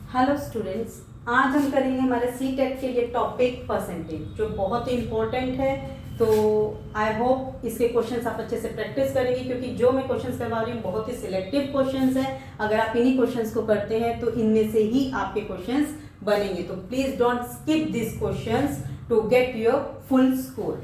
Hello students, आज हम करेंगे हमारे सी टेट के लिए टॉपिक परसेंटेज, जो बहुत ही इम्पोर्टेंट है। तो आई होप इसके क्वेश्चंस आप अच्छे से प्रैक्टिस करेंगे, क्योंकि जो मैं क्वेश्चंस करवा रही हूँ बहुत ही सिलेक्टिव क्वेश्चंस हैं। अगर आप इन्हीं क्वेश्चंस को करते हैं तो इनमें से ही आपके क्वेश्चंस बनेंगे। तो please don't skip this questions to get your full score.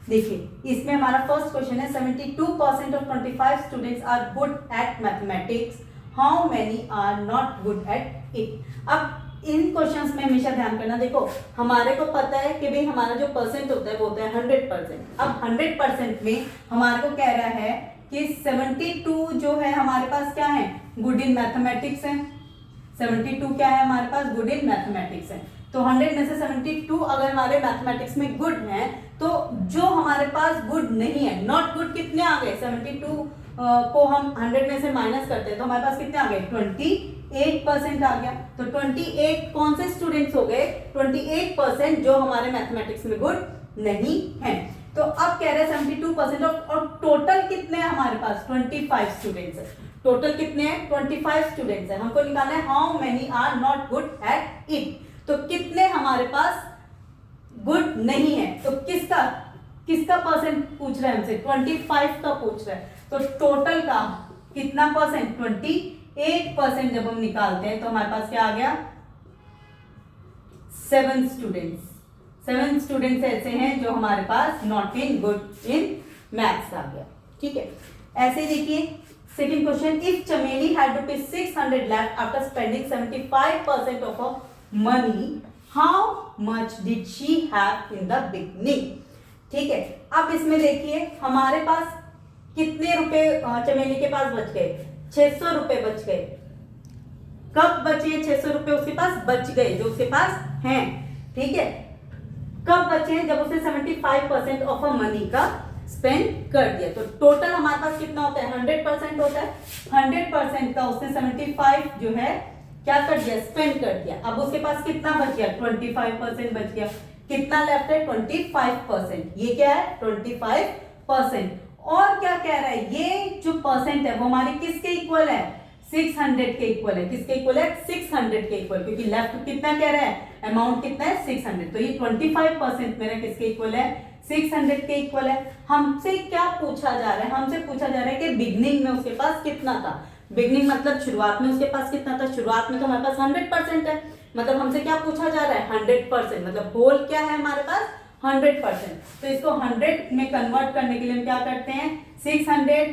देखिए, इसमें हमारा फर्स्ट क्वेश्चन है 72% of 25 students are good at mathematics, how many are not good at it. अब इन क्वेश्चंस में हमेशा ध्यान करना, देखो हमारे को पता है कि भाई हमारा जो परसेंट होता है वो होता है 100%। अब 100% में हमारे को कह रहा है कि 72 जो है हमारे पास क्या है, गुड इन मैथमेटिक्स है। 72 क्या है हमारे पास, गुड इन मैथमेटिक्स है। तो 100 में से 72 अगर हमारे मैथमेटिक्स में गुड हैं, तो जो हमारे पास गुड नहीं है, नॉट गुड कितने आ गए, 72 को हम 100 में से माइनस करते हैं तो हमारे पास कितने आ गए, 28% आ गया। तो 28 कौन से स्टूडेंट्स हो गए, 28% जो हमारे मैथमेटिक्स में गुड नहीं है। तो अब कह रहे हैं 72% और टोटल कितने हैं हमारे पास, 25 स्टूडेंट्स है। टोटल कितने हैं, 25 स्टूडेंट्स है। हमको निकालना है how many are not good at it. तो कितने हमारे पास गुड नहीं है, तो किसका परसेंट पूछ रहा है हमसे, 25 का पूछ रहा है। तो टोटल का कितना परसेंट, 28% जब हम निकालते हैं तो हमारे पास क्या आ गया, 7 स्टूडेंट्स ऐसे हैं जो हमारे पास not in good in maths आ गया। ठीक है, ऐसे देखिए second question, if Chameli had ₹600 left after spending 75% of a money, how much did she have in the beginning. ठीक है, अब इसमें देखिए हमारे पास कितने रुपए चमेली के पास बच गए, 600 रुपए बच गए। कब बचे 600 रुपए, उसके पास बच गए जो उसके पास हैं। ठीक है, कब बचे, जब उसने 75% ऑफ अ मनी का स्पेंड कर दिया। तो टोटल हमारे पास कितना होता है, 100% होता है। 100% का उसने 75 जो है क्या कर दिया, स्पेंड कर दिया। अब उसके पास कितना बच गया, 25% बच गया। कितना लेफ्ट है, 25%। ये क्या है, 25%। और क्या कह रहा है, ये जो परसेंट है वो हमारे किसके इक्वल है, 600 के इक्वल है। किसके इक्वल है, 600 के इक्वल, क्योंकि लेफ्ट कितना कह रहा है, अमाउंट कितना है, 600। तो ये 25% मेरा किसके इक्वल है, 600 के इक्वल है। हमसे क्या पूछा जा रहा है, हमसे पूछा जा रहा है कि बिगनिंग में उसके पास कितना था। बिगनिंग मतलब शुरुआत में उसके पास कितना था, शुरुआत में तो हमारे पास 100% है। मतलब हमसे क्या पूछा जा रहा है, 100%। मतलब होल क्या है हमारे पास, 100%। तो इसको 100 में कन्वर्ट करने के लिए हम क्या करते हैं, 600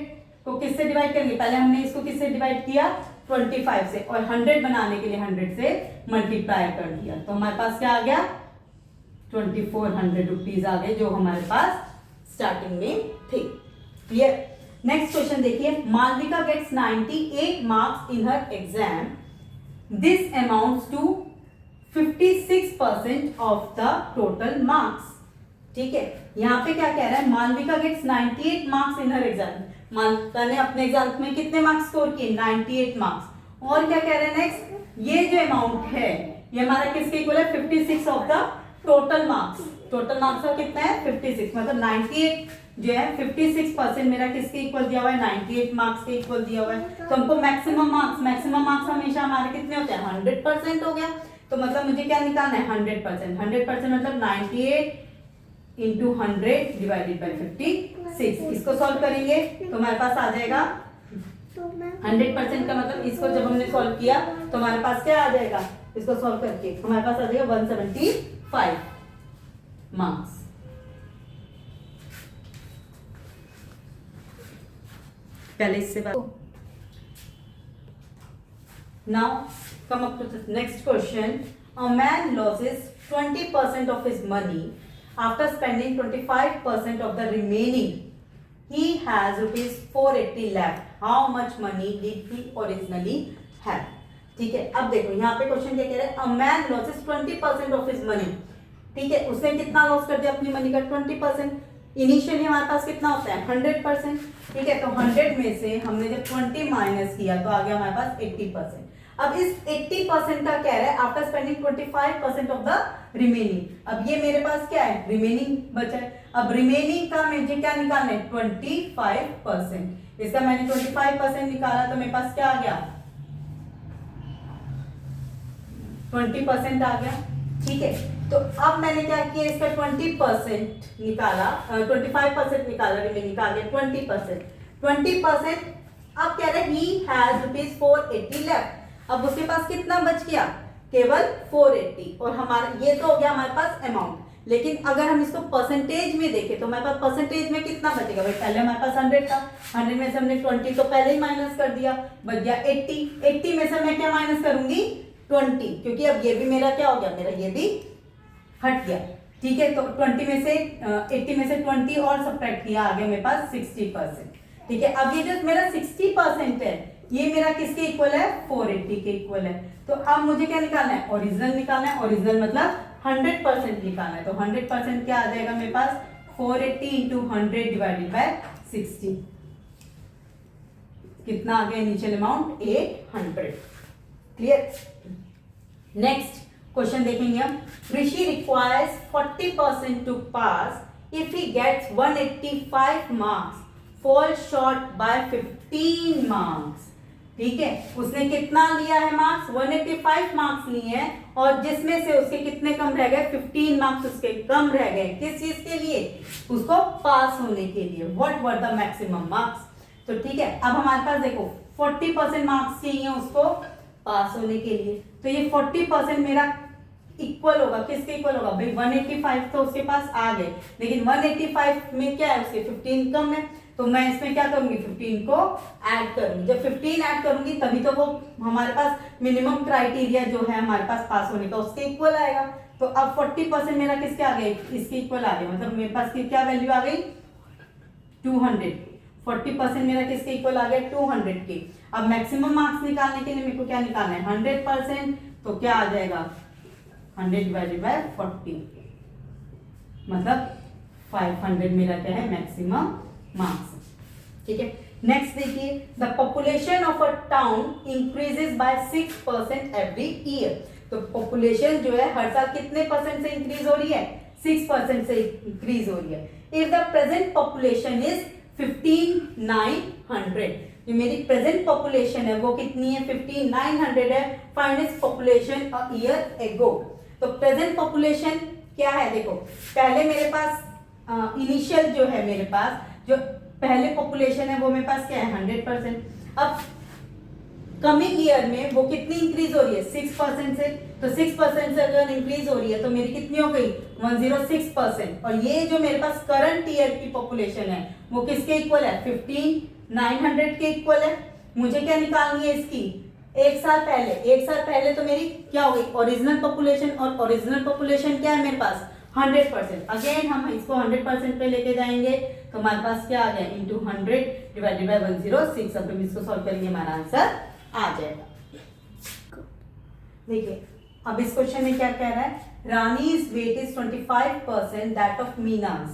को किससे डिवाइड करेंगे, पहले हमने इसको किससे डिवाइड किया, 25 से, और 100 बनाने के लिए 100 से मल्टीप्लाई कर दिया। तो हमारे पास क्या आ गया, 2400 रुपीज आ गए, जो हमारे पास स्टार्टिंग में थे। क्लियर। नेक्स्ट क्वेश्चन देखिए, Malvika gets 98 marks in her exam, this amounts to 56% of the total marks. ठीक है, यहाँ पे क्या कह रहा है, Malvika gets 98 marks in her exam. Malvika ने अपने एग्जाम में कितने मार्क्स स्कोर किए, 98 मार्क्स। और क्या कह रहे हैं नेक्स्ट, ये जो अमाउंट है ये हमारा किसके इक्वल है, 56 of the total marks. Total marks का कितना है, 56। मतलब 98 जो है 56% मेरा किसके इक्वल दिया हुआ है, 98 मार्क्स के इक्वल दिया हुआ है। तो हमको मैक्सिमम मार्क्स हमेशा हमारे कितने होते हैं, 100% हो गया। तो मतलब मुझे क्या निकालना है, 100%। 100% मतलब 98 इंटू 100 डिवाइडेड बाई 56। इसको सॉल्व करेंगे तो हमारे पास आ जाएगा 100% का मतलब, इसको जब हमने सॉल्व किया तो हमारे पास क्या आ जाएगा, इसको सॉल्व करके हमारे पास आ जाएगा 175 मार्क्स। पहले इससे बात। Now come up to the next question, a man loses 20% of his money after spending 25% of the remaining. He has ₹480 left. How much money did he originally have? ठीक है, अब देखो यहाँ पे क्वेश्चन क्या कह रहा है, a man loses 20% of his money. ठीक है, उसने कितना लॉस कर दिया अपनी मनी का, 20%। इनिशियली हमारे पास कितना होता है, 100%। ठीक है, तो 100 में से हमने जब 20 माइनस किया तो आ गया हमारे पास 80%। अब इस 80% का कह रहा है after spending 25% of the remaining. अब ये मेरे पास क्या है, रिमेनिंग बचा है। अब रिमेनिंग का मुझे क्या निकालना है, 25%। इसका मैंने 25% निकाला तो मेरे पास क्या आ गया, 20% आ गया, ठीक है। तो अब मैंने क्या किया, इसका 20% निकाला, 25% निकाला, रिमेनिंग का आ गया 20%। 20% अब कह रहे ही हैज ₹480 लेफ्ट। अब उसके पास कितना बच गया, केवल 480। और हमारा ये तो हो गया हमारे पास अमाउंट, लेकिन अगर हम इसको परसेंटेज में देखें तो हमारे पास परसेंटेज में कितना बचेगा भाई, पहले हमारे पास 100 था, 100 में से हमने 20 तो पहले ही माइनस कर दिया, बच गया 80। 80 में से मैं क्या माइनस करूंगी, 20, क्योंकि अब ये भी मेरा क्या हो गया, मेरा ये भी हट गया, ठीक है। तो 20 में से 80 में से 20 और सब्ट्रैक्ट किया, आ गया मेरे पास 60%, ठीक है। अब ये जो मेरा 60% है, ये मेरा किसके इक्वल है, 480 के इक्वल है। तो अब मुझे क्या निकालना है, ओरिजिनल निकालना है। ओरिजिनल मतलब 100% निकालना है। तो 100% क्या आ जाएगा मेरे पास, 480 इंटू 100 डिवाइडेड बाय 60, कितना आ गया initial amount, 800। Clear. Next question देखेंगे हम। Rishi requires 40% to pass if he gets 185 marks, fall short by 15 marks, ठीक है। उसने कितना लिया है मार्क्स, 185 मार्क्स लिए हैं, और जिसमें से उसके कितने कम रह गए, 15 मार्क्स उसके कम रह गए। किस चीज के लिए, उसको पास होने के लिए। What were the maximum marks. तो ठीक है, अब हमारे पास देखो 40% मार्क्स चाहिए उसको पास होने के लिए। तो ये 40% मेरा इक्वल होगा, किसके इक्वल होगा भाई, 185 तो उसके पास आ गए, लेकिन 185 में क्या है, उसके 15 कम है। तो मैं इसमें क्या करूंगी, 15 को ऐड करूंगी। जब 15 ऐड करूंगी तभी तो वो हमारे पास मिनिमम क्राइटेरिया जो है हमारे पास होने का, उसके इक्वल आएगा। तो अब 40% मेरा किसके आ गए, इसके इक्वल आ गए, मतलब मेरे पास की क्या वैल्यू आ गई, 200। 40% मेरा किसके इक्वल आ गया, 200 के। अब मैक्सिमम मार्क्स निकालने के लिए मेरे को क्या निकालना है, 100%। तो क्या आ जाएगा, 100 डिवाइडेड बाय 40, मतलब 500 मेरा क्या है, मैक्सिमम मार्क्स, ठीक है। नेक्स्ट देखिए, the population of a town increases by 6% every year. तो पॉपुलेशन जो है हर साल कितने परसेंट से इंक्रीज हो रही है, 6% से इंक्रीज हो रही है। If the present population is 15,900, जो मेरी प्रेजेंट पॉपुलेशन है वो कितनी है, 15,900 है। Find its population a year ago. तो प्रेजेंट पॉपुलेशन क्या है, देखो पहले मेरे पास इनिशियल जो है, मेरे पास जो पहले पॉपुलेशन है वो मेरे पास क्या है, 100%। अब कमिंग ईयर में वो कितनी इंक्रीज हो रही है, 6% से। तो 6% से अगर इंक्रीज हो रही है तो मेरी कितनी हो गई, 106%। और ये जो मेरे पास करंट ईयर की पॉपुलेशन है वो किसके इक्वल है, 15,900 के इक्वल है। मुझे क्या निकालनी है इसकी, एक साल पहले तो मेरी क्या हो गई, ओरिजिनल पॉपुलेशन। और ओरिजिनल पॉपुलेशन क्या है मेरे पास, 100%। अगेन हम इसको 100% पे लेके जाएंगे, तो हमारे पास क्या आ गया, इंटू 100 डिवाइडेड बाय 106। अब हम इसको सॉल्व करेंगे, हमारा आंसर आ जाएगा। देखिए अब इस क्वेश्चन में क्या कह रहा है, Rani's weight is 25% that of Meena's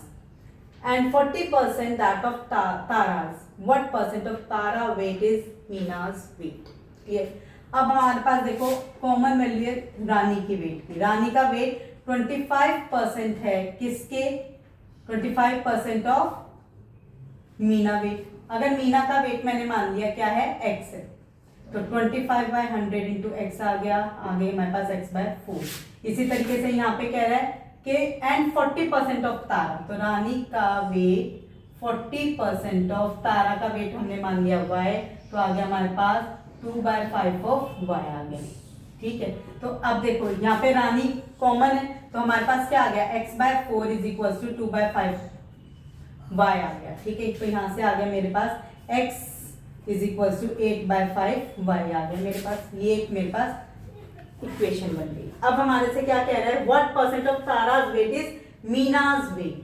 and 40% that of Tara's. What percent of Tara weight is Mina's weight? Clear? अब हमारे पास देखो कॉमन वैल्यू है रानी की वेट की। रानी का वेट 25% है, किसके, 25% ऑफ मीना वेट। अगर मीना का वेट मैंने मान लिया क्या है, x है, तो 25/100 इंटू एक्स आ गया, आगे हमारे पास x/4। इसी तरीके से यहाँ पे कह रहा है कि एंड 40% ऑफ तारा, तो रानी का वेट 40% ऑफ तारा का वेट हमने मान लिया y, तो आ गया हमारे पास 2/5 ऑफ y आ गया, ठीक है। तो अब देखो यहाँ पे रानी कॉमन है, तो हमारे पास क्या आ गया, x/4 is equal to 2/5 y आ गया, ठीक है। तो यहाँ से आ गया मेरे पास x is equal to 8/5 y आ गया मेरे पास। ये एक मेरे पास इक्वेशन बन गई। अब हमारे से क्या कह रहा है, what percent of Tara's weight is Meena's weight,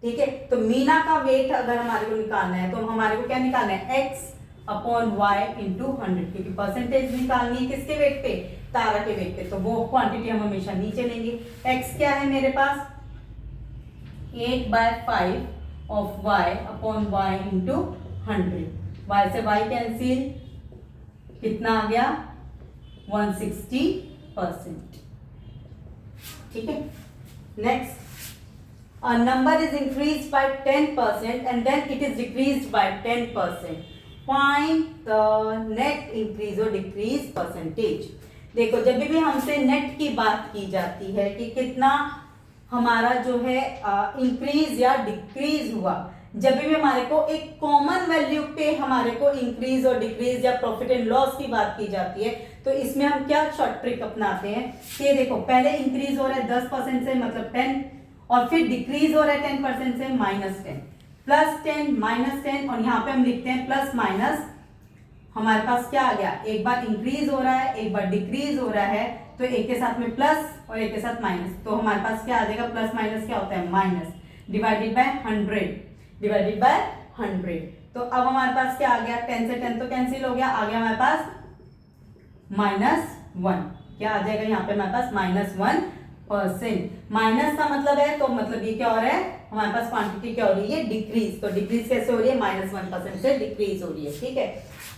ठीक है। तो मीना का वेट अगर हमारे को निकालना है तो हमारे को क्या निकालना है, x/y इंटू 100, क्योंकि परसेंटेज निकालनी है किसके वेट पे, तारा के वेट पे। तो वो क्वांटिटी हम हमेशा नीचे लेंगे। x क्या है मेरे पास, 8/5 ऑफ y/y इंटू 100। y से y कैंसिल, कितना आ गया, 160%, ठीक है। Next, a number is increased by 10% and then it is decreased by 10%. Find the net increase or decrease percentage. देखो जब भी हमसे नेट की बात की जाती है कि कितना हमारा जो है इंक्रीज या डिक्रीज हुआ, जब भी हमारे को एक कॉमन वैल्यू पे हमारे को इंक्रीज और डिक्रीज या प्रॉफिट एंड लॉस की बात की जाती है, तो इसमें हम क्या शॉर्ट ट्रिक अपनाते हैं कि देखो पहले इंक्रीज हो रहा है 10% से मतलब 10, और फिर डिक्रीज हो रहा है 10% से -10, +10 -10, और यहाँ पे हम लिखते हैं प्लस माइनस। हमारे पास क्या आ गया, एक बार इंक्रीज हो रहा है एक बार डिक्रीज हो रहा है, तो एक के साथ में प्लस और एक के साथ माइनस, तो हमारे पास क्या आ जाएगा, प्लस माइनस क्या होता है माइनस, डिवाइडेड बाय 100। तो अब हमारे पास क्या आ गया, 10 से 10 तो कैंसिल हो गया, आ गया हमारे पास -1। क्या आ जाएगा यहाँ पे हमारे पास -1%। माइनस का मतलब है, तो मतलब ये क्या हो रहा है, हमारे पास क्वांटिटी क्या हो रही है, डिक्रीज। तो डिक्रीज कैसे हो रही है, -1% से डिक्रीज हो रही है। ठीक है,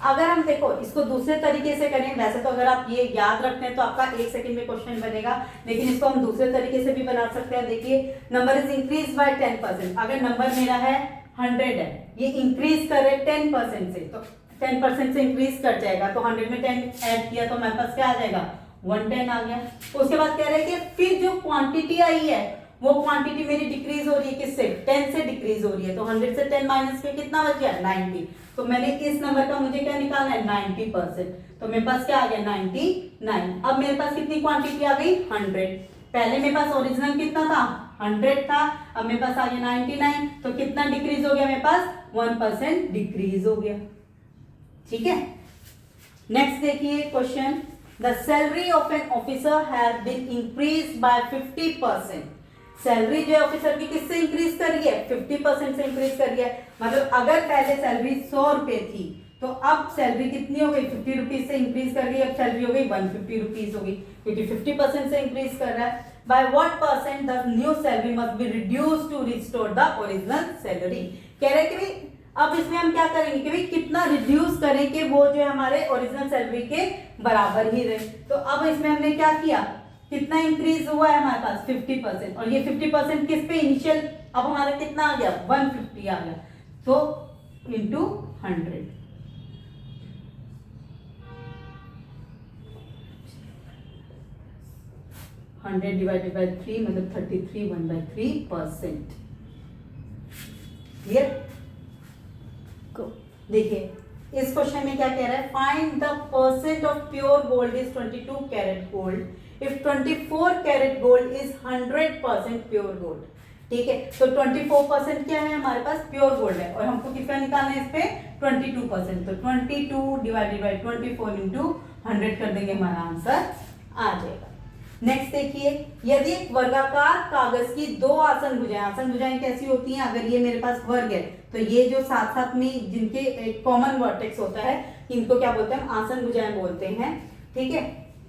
अगर हम देखो इसको दूसरे तरीके से करें, वैसे तो अगर आप ये याद रखते हैं तो आपका 1 सेकंड में क्वेश्चन बनेगा, लेकिन इसको हम दूसरे तरीके से भी बना सकते हैं। देखिए नंबर इज इंक्रीज बाय 10%। अगर नंबर मेरा है 100 है, ये इंक्रीज करे 10% से, तो 10% से इंक्रीज कर जाएगा, तो 100 में 10 ऐड किया तो हमारे पास क्या आ जाएगा, 110 आ गया। उसके बाद कह रहे हैं कि फिर जो क्वांटिटी आई है वो क्वांटिटी मेरी डिक्रीज हो रही है, किससे, 10 से डिक्रीज हो रही है, तो 100 से 10 माइनस के कितना बच गया, 90। तो मैंने इस नंबर का मुझे क्या निकालना है, 90%। तो मेरे पास क्या आ गया, 99। अब मेरे पास कितनी क्वांटिटी आ गई, 100। पहले मेरे पास ओरिजिनल कितना था, 100 था, अब मेरे पास आ गया 99, तो कितना डिक्रीज हो गया मेरे पास, 1% डिक्रीज हो गया। ठीक है, नेक्स्ट देखिए question, the salary of an officer has been increase by 50%। Salary जो है ऑफिसर की किससे इंक्रीज कर रही है, 50% से इंक्रीज कर रही है। मतलब अगर पहले सैलरी 100 रुपए थी, तो अब सैलरी कितनी हो गई, 50 रुपीज से इंक्रीज कर रही है, अब सैलरी हो गई 150 रुपीज हो गई, क्योंकि 50% से इंक्रीज कर रहा है। By what percent the new salary must be reduce to restore the original salary. कह रहे हैं कि भाई अब इसमें हम क्या करेंगे कि भाई कितना रिड्यूस करें कि वो जो हमारे ओरिजिनल सैलरी के बराबर ही रहे। तो अब इसमें हमने क्या किया, कितना इंक्रीज हुआ है हमारे पास, 50%, और ये 50% किस पे, इनिशियल, अब हमारा कितना आ गया, 150 आ गया, तो इंटू 100। डिवाइडेड बाय 3 मतलब 33 1/3%। क्लियर। देखिए इस क्वेश्चन में क्या कह रहा है, find the percent of pure gold is 22 carat gold if 24 carat gold is 100% pure gold. ठीक है, तो 24% क्या है हमारे पास, प्योर गोल्ड है, और हमको कितना निकालना है इस पे, 22%। तो 22 डिवाइडेड बाय 24 इंटू 100 कर देंगे, हमारा आंसर आ जाएगा। नेक्स्ट देखिए, यदि एक वर्गाकार कागज की दो आसन भुजाएं कैसी होती हैं, अगर ये मेरे पास वर्ग है तो ये जो साथ साथ में जिनके एक कॉमन वर्टेक्स होता है इनको क्या बोलते हैं, आसन भुजाएं बोलते हैं। ठीक है,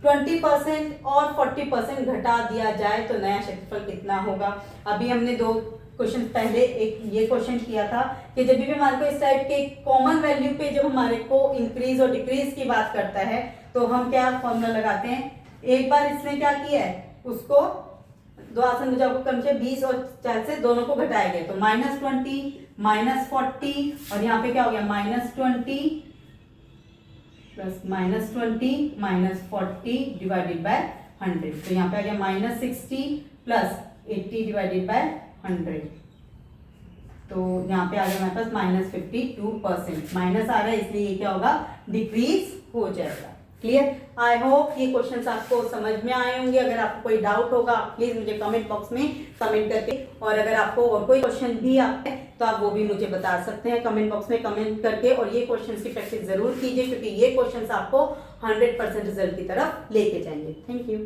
20% और 40% घटा दिया जाए तो नया क्षेत्रफल कितना होगा। अभी हमने 2 क्वेश्चन पहले एक ये क्वेश्चन किया था कि जब भी हमारे को इस टाइप के कॉमन वैल्यू पे जब हमारे को इंक्रीज और डिक्रीज की बात करता है तो हम क्या फॉर्मूला लगाते हैं। एक बार इसने क्या किया है, उसको दो आसन भुजाओं को क्रम से 20 और 40 से दोनों को घटाया गया, तो -20 -40 और यहाँ पे क्या हो गया, -20 प्लस -20 -40 डिवाइडेड बाय 100। तो यहाँ पे आ गया -60 प्लस 80 डिवाइडेड बाय 100। तो यहाँ पे आ गया हमारे पास -52%। माइनस आ रहा है इसलिए ये क्या होगा, डिक्रीज हो जाएगा। क्लियर। आई होप ये क्वेश्चंस आपको समझ में आए होंगे। अगर आपको कोई डाउट होगा प्लीज मुझे कमेंट बॉक्स में कमेंट करके, और अगर आपको और कोई क्वेश्चन भी आए तो आप वो भी मुझे बता सकते हैं कमेंट बॉक्स में कमेंट करके। और ये क्वेश्चंस की प्रैक्टिस जरूर कीजिए क्योंकि ये क्वेश्चंस आपको 100% रिजल्ट की तरफ लेके जाएंगे। Thank you.